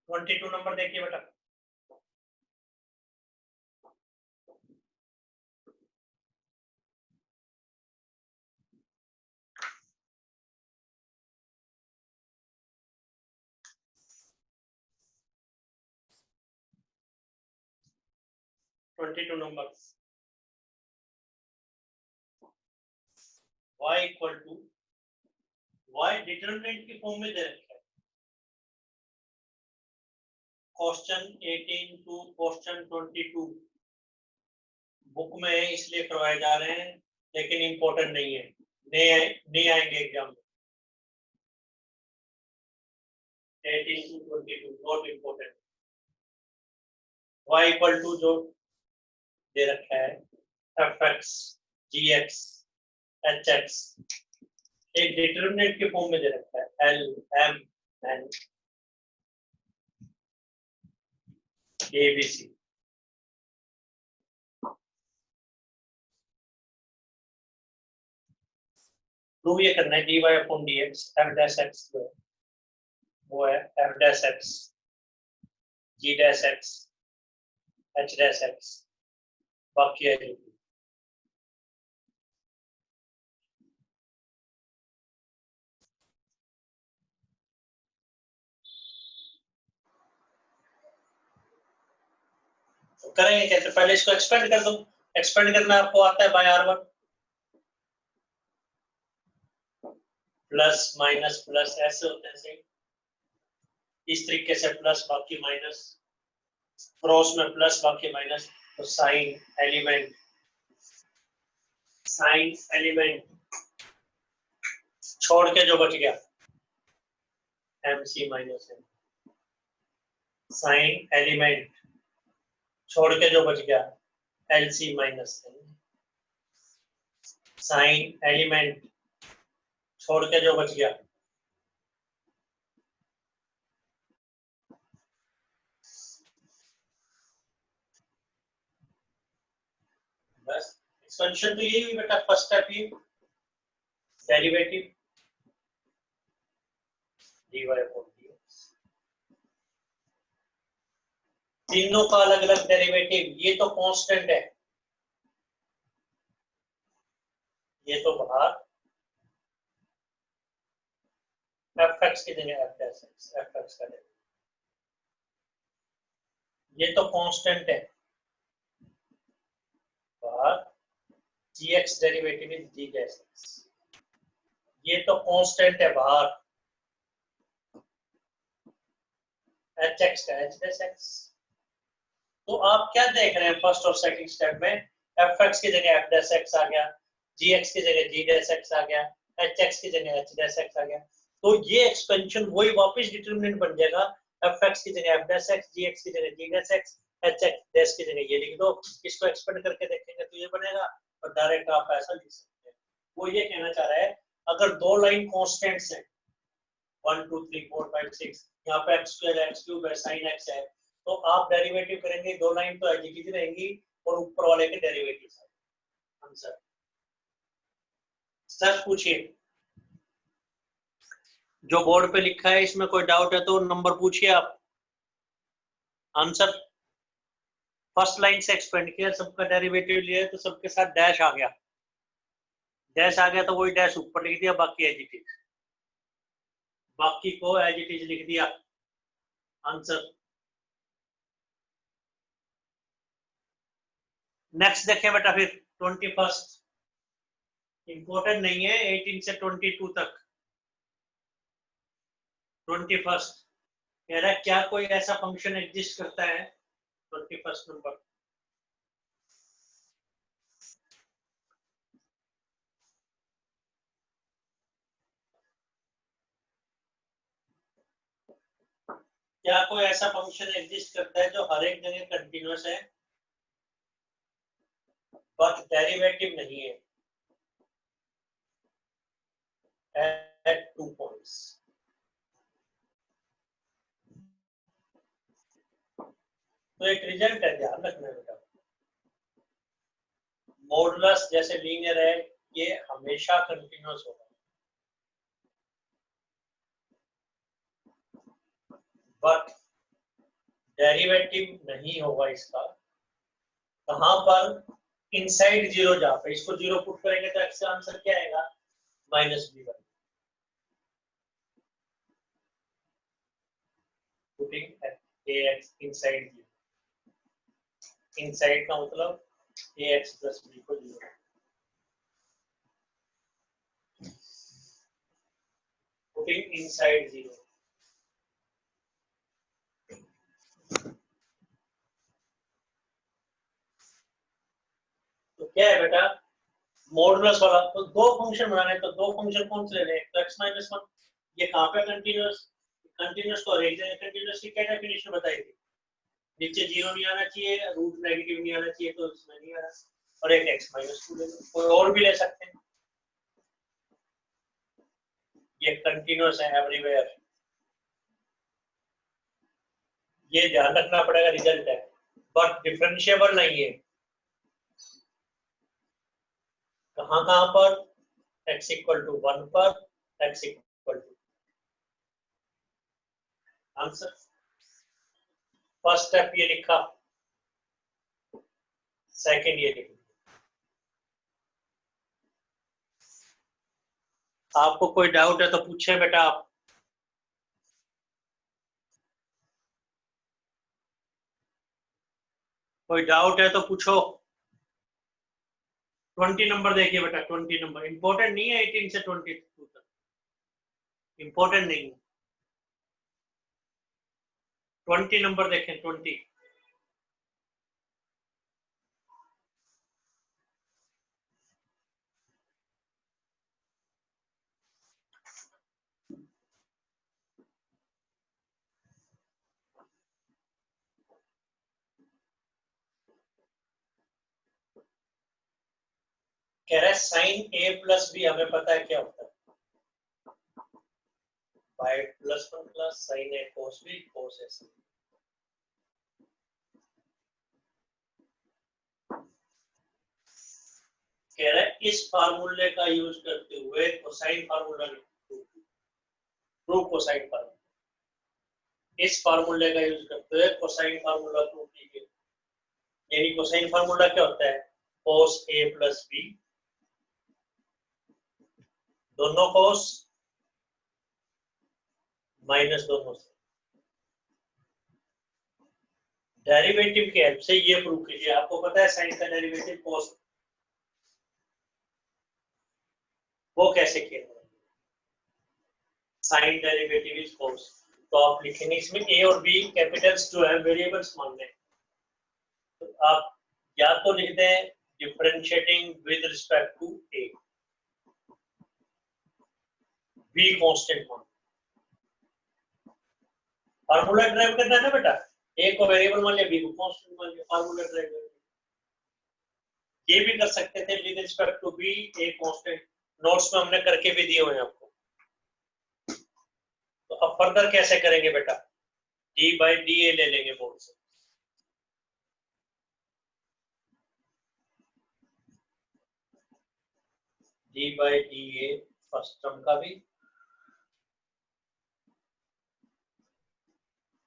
22 number देखिए बेटा। Twenty two number y equal to y determinant की फॉर्म में दे रखा है। क्वेश्चन 18 टू क्वेश्चन 22 बुक में है इसलिए करवाए जा रहे हैं, लेकिन इंपॉर्टेंट नहीं है, नहीं आएंगे एग्जाम में। 18 to 22 not important. y equal to जो दे रखा है fx gx hx एक डिटरमिनेंट के फॉर्म में दे रखा है l m n a b c। Prove ये करना है dy upon dx f dash x वो है f dash x g dash x h dash x बाकी है जो तो करेंगे कैसे, पहले इसको एक्सपेंड कर दो। एक्सपेंड करना आपको आता है bye r1 plus minus plus ऐसे होते हैं सही, इस तरीके से प्लस बाकी माइनस, क्रॉस में प्लस बाकी माइनस, तो साइन एलिमेंट छोड़ के जो बच गया mc minus m, sign element छोड़ के जो बच गया lc minus m, sign element छोड़ के जो बच गया बस। एक्सपेंशन तो यही हुई बेटा, फर्स्ट स्टेप ये डेरिवेटिव dy अपॉन dx, तीनों का अलग अलग डेरिवेटिव। ये तो कांस्टेंट है, ये तो बाहर fx की जगह f डैश x fx का डेरिवेटिव, ये तो कांस्टेंट है बाहर gx derivative is g dash x, ये तो कांस्टेंट है बाहर hx का h डैश x। तो आप क्या देख रहे हैं फर्स्ट और सेकंड स्टेप में, fx की जगह f डैश x आ गया, gx की जगह g डैश x आ गया, hx की जगह h डैश x आ गया। तो ये एक्सपेंशन वही वापस डिटरमिनेंट बन जाएगा, fx की जगह f डैश x, gx की जगह g dash x, hx dash की जगह ये लिख दो। इसको एक्सपेंड करके देखेंगे तो ये बनेगा, और डायरेक्ट आप ऐसा लिख सकते हैं। वो ये कहना चाह रहा है अगर दो लाइन कांस्टेंट्स हैं 1 2 3 4 5 6, यहाँ पे x स्क्वायर x क्यूब है sin x है, तो आप डेरिवेटिव करेंगे, दो लाइन तो एज इट इज रहेंगी और ऊपर वाले के डेरिवेटिव आंसर। सर पूछिए, जो बोर्ड पे लिखा है इसमें कोई डाउट है तो नंबर पूछिए आप। आंसर फर्स्ट लाइन से एक्सपेंड किया, सबका डेरिवेटिव लिया तो सबके साथ डैश आ गया, डैश आ गया तो वही डैश ऊपर लिख दिया, बाकी एज इट इज, बाकी को एज इट इज लिख दिया आंसर। नेक्स्ट देखें बेटा फिर 21, इंपॉर्टेंट नहीं है 18 से 22 तक। 21 कह रहा है क्या कोई ऐसा फंक्शन एग्जिस्ट करता है, 21 नंबर, क्या कोई ऐसा फंक्शन एग्जिस्ट करता है जो हर एक जगह कंटिन्यूअस है बट डेरिवेटिव नहीं है एट 2 पॉइंट्स। तो एक रिजल्ट है, ध्यान रखना बेटा, मॉडुलस जैसे लीनियर है ये हमेशा कंटिन्यूअस होगा, बट डेरिवेटिव नहीं होगा इसका, कहां पर, इनसाइड जीरो, जहां पे इसको जीरो पुट करेंगे तो एक्स का आंसर क्या आएगा, -b1, putting ax inside zero, inside का मतलब ax प्लस b को जीरो, पुटिंग इनसाइड जीरो। तो क्या है बेटा, मॉडुलस वाला, तो दो फंक्शन बनाने हैं, तो दो फंक्शन कौन से ले लें, तो x माइनस वन, ये कहाँ पे कंटिन्यूअस, कंटिन्यूअस को एक जगह कंटिन्यूअस की क्या डेफिनेशन बताई थी, नीचे जीरो नहीं आना चाहिए, रूट नेगेटिव नहीं आना चाहिए, तो इसमें नहीं आ रहा, और एक x माइनस टू ले लो, कोई और भी ले सकते हैं, ये कंटिन्यूअस है एवरीवेयर, ये ध्यान रखना पड़ेगा, रिजल्ट है, बट डिफरेंशिएबल नहीं है, कहाँ कहाँ पर, x इक्वल टू 1 पर, x equal to, answer first step ये लिखा, सेकंड ये लिखा, आपको कोई डाउट है तो पूछे बेटा आप, कोई डाउट है तो पूछो। 20 नंबर देखिए बेटा, 20 नंबर इंपॉर्टेंट नहीं है, 18 से 22 तक इंपॉर्टेंट नहीं है, 20 नंबर देखें, 20, कह रहा है साइन ए प्लस बी हमें पता है क्या होता है, by plus one plus sine A cos B cos A C, कह रहा है इस फार्मूले का यूज करते हुए cosine formula prove, cosine formula, इस फार्मूले का यूज करते हुए कोसाइन फार्मूला प्रूव कीजिए, यानी कोसाइन फार्मूला क्या होता है, कोस ए प्लस बी, दोनों कोस माइनस दोनों से, डेरिवेटिव की हेल्प से ये प्रूव कीजिए, आपको पता है साइन का डेरिवेटिव कोस, वो कैसे किया, साइन डेरिवेटिव इज कोस, तो आप लिखेंगे इसमें ए और बी कैपिटल्स जो है वेरिएबल्स मानने हैं, तो आप या तो लिख दें differentiating with respect to A, B constant मान, फार्मूला ड्राइव करना है ना बेटा, ए को वेरिएबल मान लिया, बी को कांस्टेंट मान लिया, फार्मूला ड्राइव कर, ये भी कर सकते थे with respect to B A constant, notes में हमने करके भी दिए हुए हैं आपको, तो अब फर्दर कैसे करेंगे बेटा, डी बाई डी ए ले लेंगे बोर्ड से, D by D A first term का भी,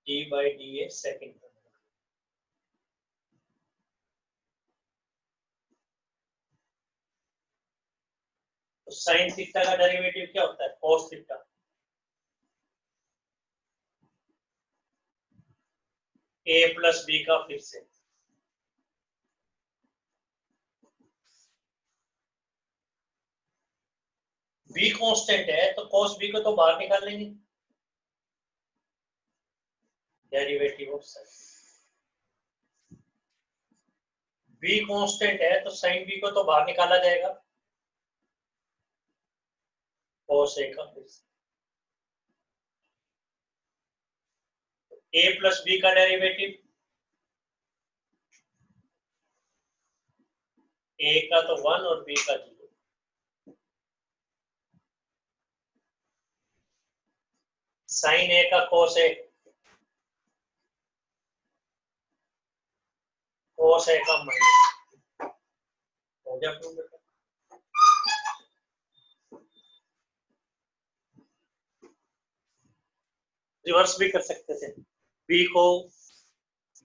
D by D A second term, तो साइन थीटा का डेरिवेटिव क्या होता है, कोस थीटा, ए प्लस बी का फिर से, बी कांस्टेंट है तो cos बी को तो बाहर निकाल लेंगे, derivative of sine, be constant है तो साइन बी को तो बाहर निकाला जाएगा, cos ए का फिर से, ए प्लस बी का डेरिवेटिव, ए का तो 1 और बी का 0, साइन ए का cos ए, cos ए का माइनस, हो गया प्रूव बेटा, रिवर्स भी कर सकते थे, बी को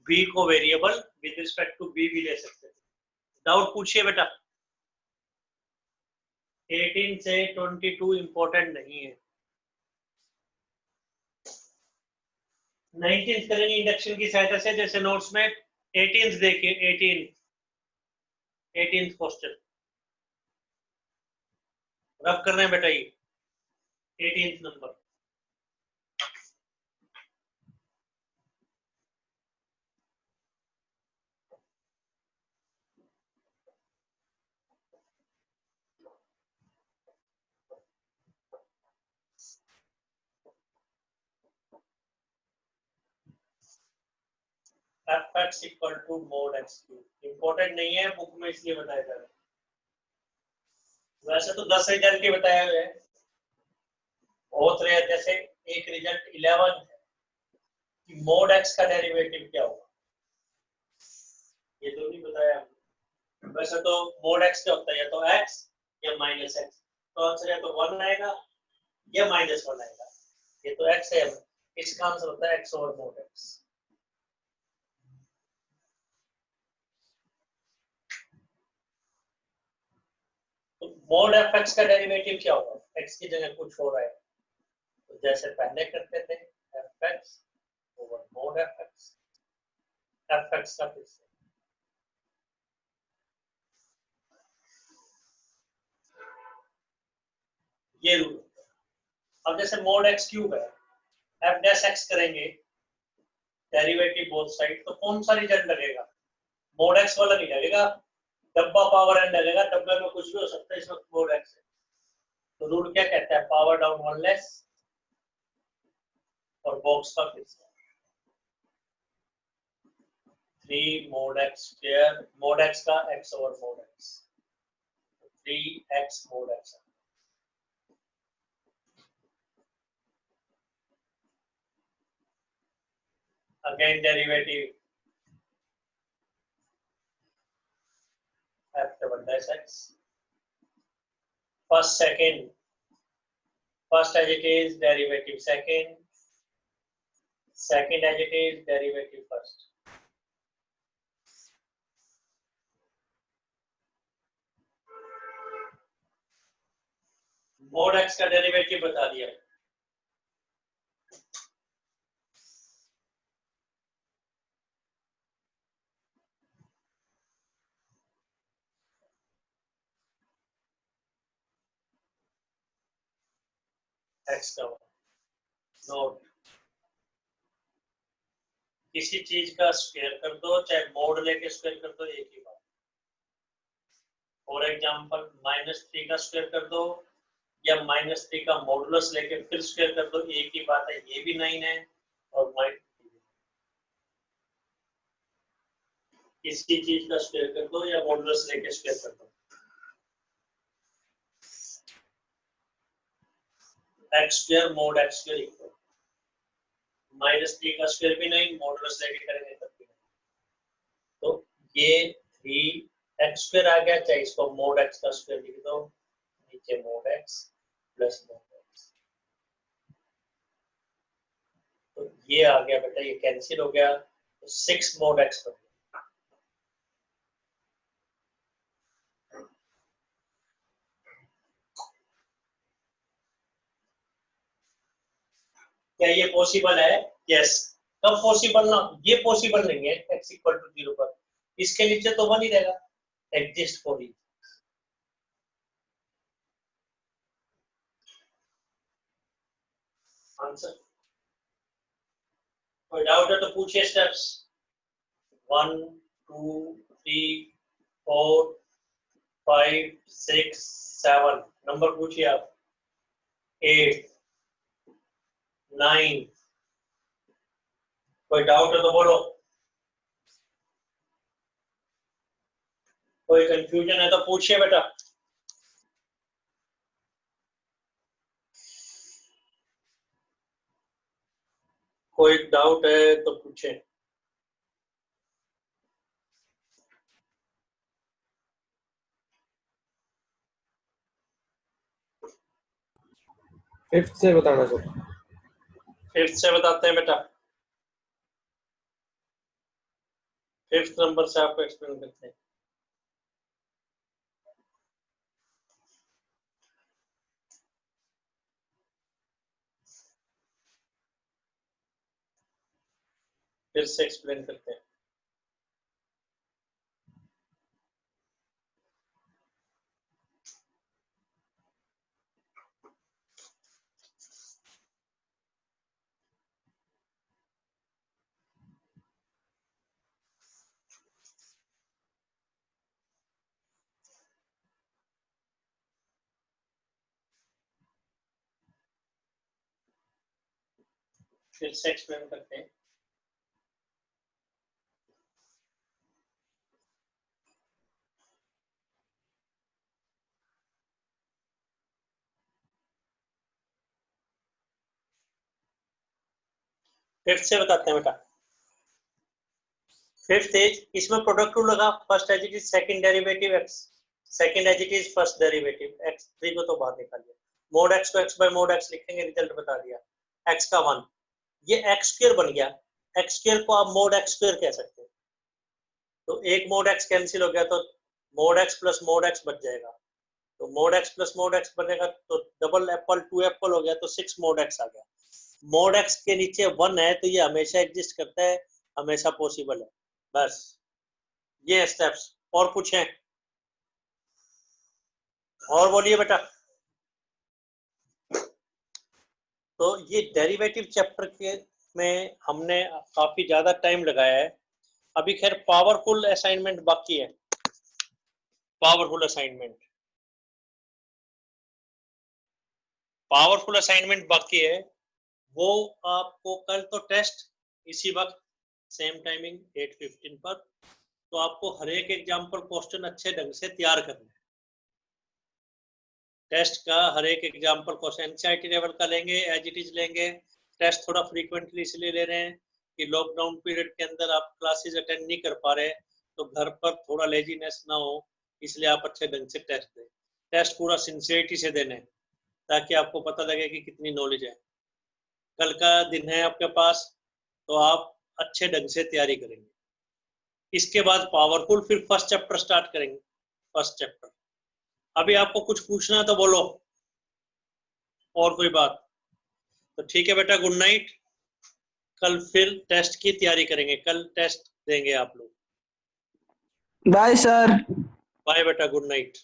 बी को variable with respect to B भी ले सकते थे। डाउट पूछिए बेटा। 18 से 22 इंपॉर्टेंट नहीं है। 19 करेंगे इंडक्शन की सहायता से, जैसे नोट्स में 18 देखिए, 18 क्वेश्चन रब कर रहे हैं बेटा, ये 18 number. fx equal to mod x cube important नहीं है बुक में, इसलिए बताया जा रहा है। वैसे तो 10 रिजल्ट ही बताया हुआ है, बहुत रेयर। जैसे एक रिजल्ट 11 है कि mod x का डेरिवेटिव क्या होगा, ये तो नहीं बताया। वैसे तो mod x क्या होता है, या तो x या माइनस x, तो आंसर या तो 1 आएगा या -1 आएगा। ये तो x है, इसका आंसर होता है x ओवर mod x। तो mod fx का डेरिवेटिव क्या होगा, x की जगह कुछ हो रहा है, तो जैसे पहले करते थे fx over mod fx, fx का फिर से ये रूल। अब जैसे mod x क्यूब है, f डैश x करेंगे डेरिवेटिव बोथ साइड, तो कौन सा रिजल्ट लगेगा, mod x वाला नहीं लगेगा, डब्बा पावर n लगेगा। डब्बे में कुछ भी हो सकता है, इस वक्त mod x है। तो रूल क्या कहता है, पावर डाउन वन लेस और बॉक्स का फिर से 3 mod x square, mod x का x over mod x, 3x mod x। again derivative f double dash x, first second, first as it is, derivative second, second as it is, derivative first। mod x का derivative बता दिया, x का note, किसी चीज का square कर दो, चाहे मोड लेके स्क्वायर कर दो, एक ही बात। फॉर एग्जांपल -3 का स्क्वायर कर दो या -3 का मॉडुलस लेके फिर स्क्वायर कर दो, एक ही बात है। ये भी 9 है और किसी चीज का स्क्वायर कर दो या मॉडुलस लेके स्क्वायर कर दो, x square mod x square equal -3 का स्क्वायर भी नहीं, मॉडुलस लेके करेंगे तब भी नहीं। तो ये 3x स्क्वायर आ गया, चाहे इसको mod x का स्क्वायर लिख दो, नीचे mod x plus mod x, तो ये आ गया बेटा, ये कैंसिल हो गया, तो 6 mod x बन गया। क्या ये पॉसिबल है, यस। कब पॉसिबल ना, ये पॉसिबल नहीं है x इक्वल टू 0 पर, इसके नीचे तो 1 ही रहेगा, एग्जिस्ट फॉर ई। आंसर, कोई डाउट है तो पूछिए। स्टेप्स 1 2 3 4 5 6 7, नंबर पूछिए आप। 8 9, कोई डाउट है तो बोलो, कोई कंफ्यूजन है तो पूछिए बेटा। कोई डाउट है तो पूछे। फिफ्थ से बताना सर। फिफ्थ से बताते हैं बेटा। 5th नंबर से आपको एक्सप्लेन करते हैं। फिर से एक्सप्लेन करते हैं। फिर से एक्सप्लेन करते हैं। फिफ्थ से बताते हैं बेटा। फिफ्थ इज, इसमें प्रोडक्ट रूल लगा, first as it is second derivative x, second as it is first derivative x, 3 को तो बाहर निकाल दिया, मोड एक्स को एक्स बाय मोड एक्स लिखेंगे, रिजल्ट बता दिया, एक्स का 1, ये एक्स स्क्वायर बन गया, एक्स स्क्वायर को आप मोड एक्स स्क्वायर कह सकते हैं, तो एक मोड एक्स कैंसिल हो गया तो mode x plus mode x बच जाएगा, तो mode x plus mode x बनेगा तो डबल एप्पल 2 एप्पल हो गया, तो 6 मोड एक्स आ गया। मोड एक्स के नीचे 1 है तो ये हमेशा एग्जिस्ट करता है, हमेशा पॉसिबल है, बस ये स्टेप्स। और पूछें? और बोलिए बेटा। तो ये डेरिवेटिव चैप्टर के में हमने काफी ज्यादा टाइम लगाया है, अभी खैर पावरफुल असाइनमेंट बाकी है, पावरफुल असाइनमेंट, पावरफुल असाइनमेंट बाकी है, वो आपको कल तो टेस्ट इसी वक्त सेम टाइमिंग 8:15 पर, तो आपको हर एक एग्जाम्पल क्वेश्चन अच्छे ढंग से तैयार करना है, टेस्ट का हर एक एग्जाम्पल क्वेश्चन एनसीईआरटी लेवल का लेंगे, एज इट इज लेंगे, टेस्ट थोड़ा फ्रीक्वेंटली इसलिए ले रहे हैं कि लॉकडाउन पीरियड के अंदर आप क्लासेस अटेंड नहीं कर पा रहे, तो घर पर थोड़ा लेजीनेस ना हो, इसलिए आप अच्छे ढंग से टेस्ट दें, टेस्ट पूरा सिंसियरिटी से देने, ताकि आपको पता लगे कि कितनी नॉलेज है, कल का दिन है आपके पास, तो आप अच्छे ढंग से तैयारी करेंगे। इसके बाद पावरफुल, फिर फर्स्ट चैप्टर स्टार्ट करेंगे, फर्स्ट चैप्टर। अभी आपको कुछ पूछना है तो बोलो, और कोई बात? तो ठीक है बेटा, गुड नाइट, कल फिर टेस्ट की तैयारी करेंगे, कल टेस्ट देंगे आप लोग। Bye sir. बाय बेटा, गुड नाइट।